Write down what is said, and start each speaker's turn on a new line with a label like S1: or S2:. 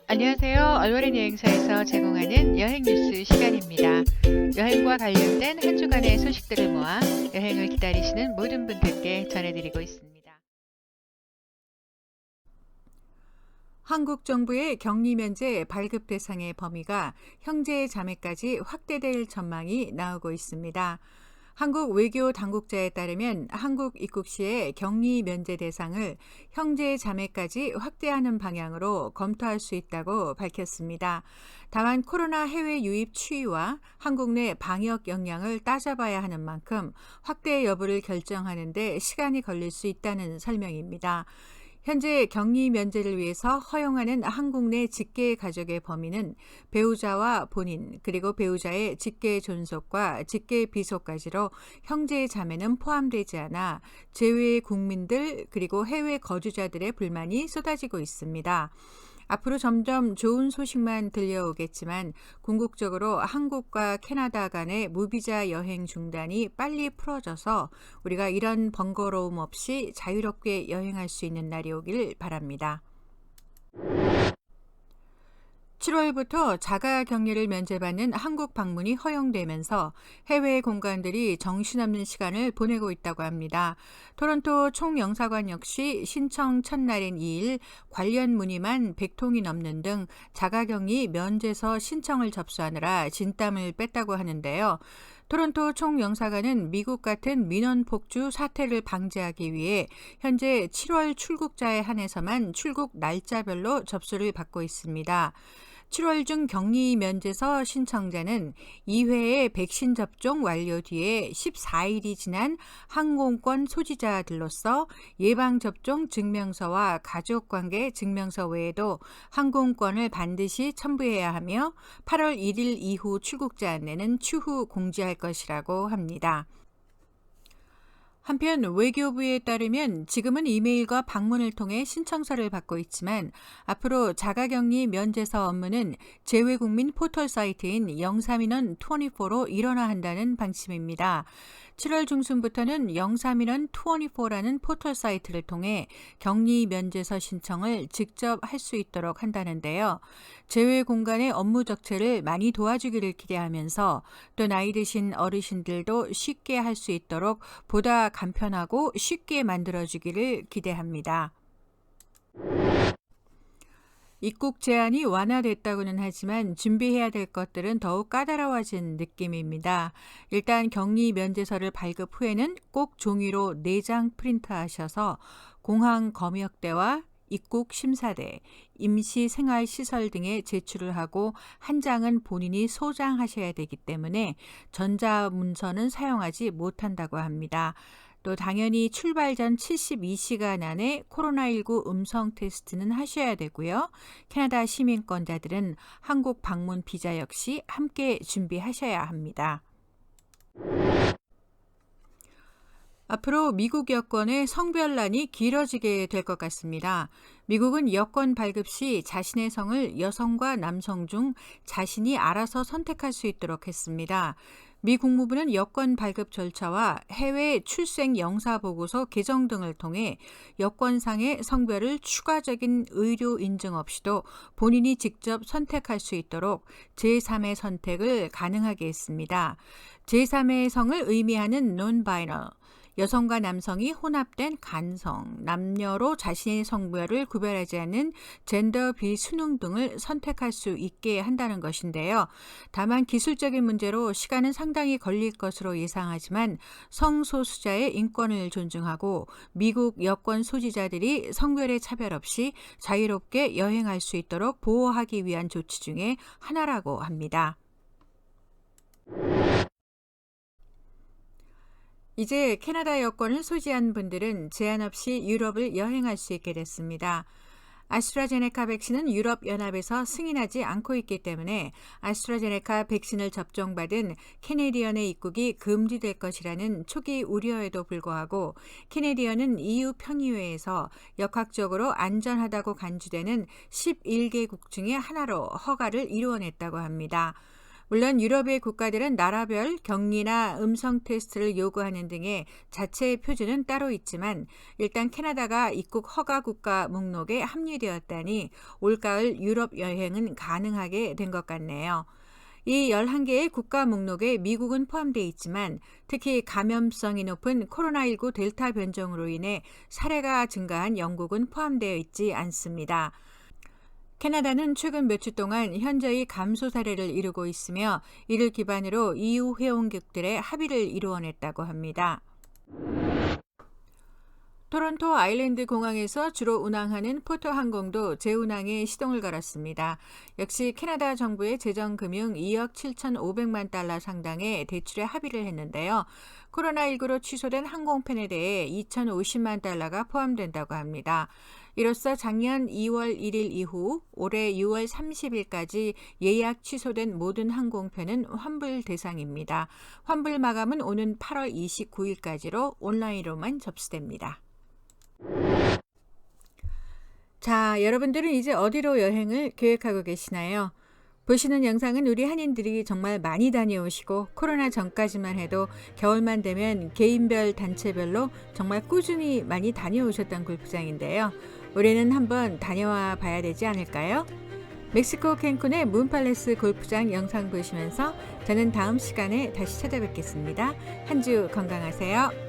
S1: 안녕하세요. 얼버린 여행사에서 제공하는 여행 뉴스 시간입니다. 여행과 관련된 한 주간의 소식들을 모아 여행을 기다리시는 모든 분들께 전해드리고 있습니다.
S2: 한국 정부의 격리 면제 발급 대상의 범위가 형제 자매까지 확대될 전망이 나오고 있습니다. 한국 외교 당국자에 따르면 한국 입국 시에 격리 면제 대상을 형제 자매까지 확대하는 방향으로 검토할 수 있다고 밝혔습니다. 다만 코로나 해외 유입 추이와 한국 내 방역 역량을 따져봐야 하는 만큼 확대 여부를 결정하는 데 시간이 걸릴 수 있다는 설명입니다. 현재 격리 면제를 위해서 허용하는 한국 내 직계 가족의 범위는 배우자와 본인 그리고 배우자의 직계 존속과 직계 비속까지로 형제 자매는 포함되지 않아 제외 국민들 그리고 해외 거주자들의 불만이 쏟아지고 있습니다. 앞으로 점점 좋은 소식만 들려오겠지만 궁극적으로 한국과 캐나다 간의 무비자 여행 중단이 빨리 풀어져서 우리가 이런 번거로움 없이 자유롭게 여행할 수 있는 날이 오길 바랍니다. 7월부터 자가 격리를 면제받는 한국 방문이 허용되면서 해외 공관들이 정신없는 시간을 보내고 있다고 합니다. 토론토 총영사관 역시 신청 첫날인 2일 관련 문의만 100통이 넘는 등 자가 격리 면제서 신청을 접수하느라 진땀을 뺐다고 하는데요. 토론토 총영사관은 미국 같은 민원 폭주 사태를 방지하기 위해 현재 7월 출국자에 한해서만 출국 날짜별로 접수를 받고 있습니다. 7월 중 격리 면제서 신청자는 2회의 백신 접종 완료 뒤에 14일이 지난 항공권 소지자들로서 예방접종 증명서와 가족관계 증명서 외에도 항공권을 반드시 첨부해야 하며 8월 1일 이후 출국자 안내는 추후 공지할 것이라고 합니다. 한편 외교부에 따르면 지금은 이메일과 방문을 통해 신청서를 받고 있지만 앞으로 자가격리 면제서 업무는 재외국민 포털 사이트인 영사민원 24로 일원화 한다는 방침입니다. 7월 중순부터는 영사민원 24라는 포털 사이트를 통해 격리 면제서 신청을 직접 할 수 있도록 한다는데요. 재외 공간의 업무 적체를 많이 도와주기를 기대하면서 또 나이 드신 어르신들도 쉽게 할 수 있도록 보다 간편하고 쉽게 만들어주기를 기대합니다. 입국 제한이 완화됐다고는 하지만 준비해야 될 것들은 더욱 까다로워진 느낌입니다. 일단 격리 면제서를 발급 후에는 꼭 종이로 4장 프린트하셔서 공항 검역대와 입국 심사대, 임시생활시설 등에 제출을 하고 한 장은 본인이 소장하셔야 되기 때문에 전자문서는 사용하지 못한다고 합니다. 또 당연히 출발 전 72시간 안에 코로나19 음성 테스트는 하셔야 되고요. 캐나다 시민권자들은 한국 방문 비자 역시 함께 준비하셔야 합니다. 앞으로 미국 여권의 성별란이 길어지게 될 것 같습니다. 미국은 여권 발급 시 자신의 성을 여성과 남성 중 자신이 알아서 선택할 수 있도록 했습니다. 미 국무부는 여권 발급 절차와 해외 출생 영사 보고서 개정 등을 통해 여권상의 성별을 추가적인 의료 인증 없이도 본인이 직접 선택할 수 있도록 제3의 선택을 가능하게 했습니다. 제3의 성을 의미하는 non-binary, 여성과 남성이 혼합된 간성, 남녀로 자신의 성별을 구별하지 않는 젠더 비순응 등을 선택할 수 있게 한다는 것인데요. 다만 기술적인 문제로 시간은 상당히 걸릴 것으로 예상하지만 성소수자의 인권을 존중하고 미국 여권 소지자들이 성별의 차별 없이 자유롭게 여행할 수 있도록 보호하기 위한 조치 중에 하나라고 합니다. 이제 캐나다 여권을 소지한 분들은 제한 없이 유럽을 여행할 수 있게 됐습니다. 아스트라제네카 백신은 유럽연합에서 승인하지 않고 있기 때문에 아스트라제네카 백신을 접종받은 캐네디언의 입국이 금지될 것이라는 초기 우려에도 불구하고 캐네디언은 EU 평의회에서 역학적으로 안전하다고 간주되는 11개국 중에 하나로 허가를 이루어냈다고 합니다. 물론 유럽의 국가들은 나라별 격리나 음성 테스트를 요구하는 등의 자체 표준은 따로 있지만 일단 캐나다가 입국 허가 국가 목록에 합류되었다니 올가을 유럽 여행은 가능하게 된 것 같네요. 이 11개의 국가 목록에 미국은 포함되어 있지만 특히 감염성이 높은 코로나19 델타 변종으로 인해 사례가 증가한 영국은 포함되어 있지 않습니다. 캐나다는 최근 몇 주 동안 현저히 감소 사례를 이루고 있으며 이를 기반으로 EU 회원국들의 합의를 이루어냈다고 합니다. 토론토 아일랜드 공항에서 주로 운항하는 포터 항공도 재운항에 시동을 걸었습니다. 역시 캐나다 정부의 재정금융 2억 7,500만 달러 상당의 대출에 합의를 했는데요. 코로나19로 취소된 항공편에 대해 2,050만 달러가 포함된다고 합니다. 이로써 작년 2월 1일 이후 올해 6월 30일까지 예약 취소된 모든 항공편은 환불 대상입니다. 환불 마감은 오는 8월 29일까지로 온라인으로만 접수됩니다. 자, 여러분들은 이제 어디로 여행을 계획하고 계시나요? 보시는 영상은 우리 한인들이 정말 많이 다녀오시고 코로나 전까지만 해도 겨울만 되면 개인별 단체별로 정말 꾸준히 많이 다녀오셨던 골프장인데요. 올해는 한번 다녀와 봐야 되지 않을까요? 멕시코 캔쿤의 문팔레스 골프장 영상 보시면서 저는 다음 시간에 다시 찾아뵙겠습니다. 한 주 건강하세요.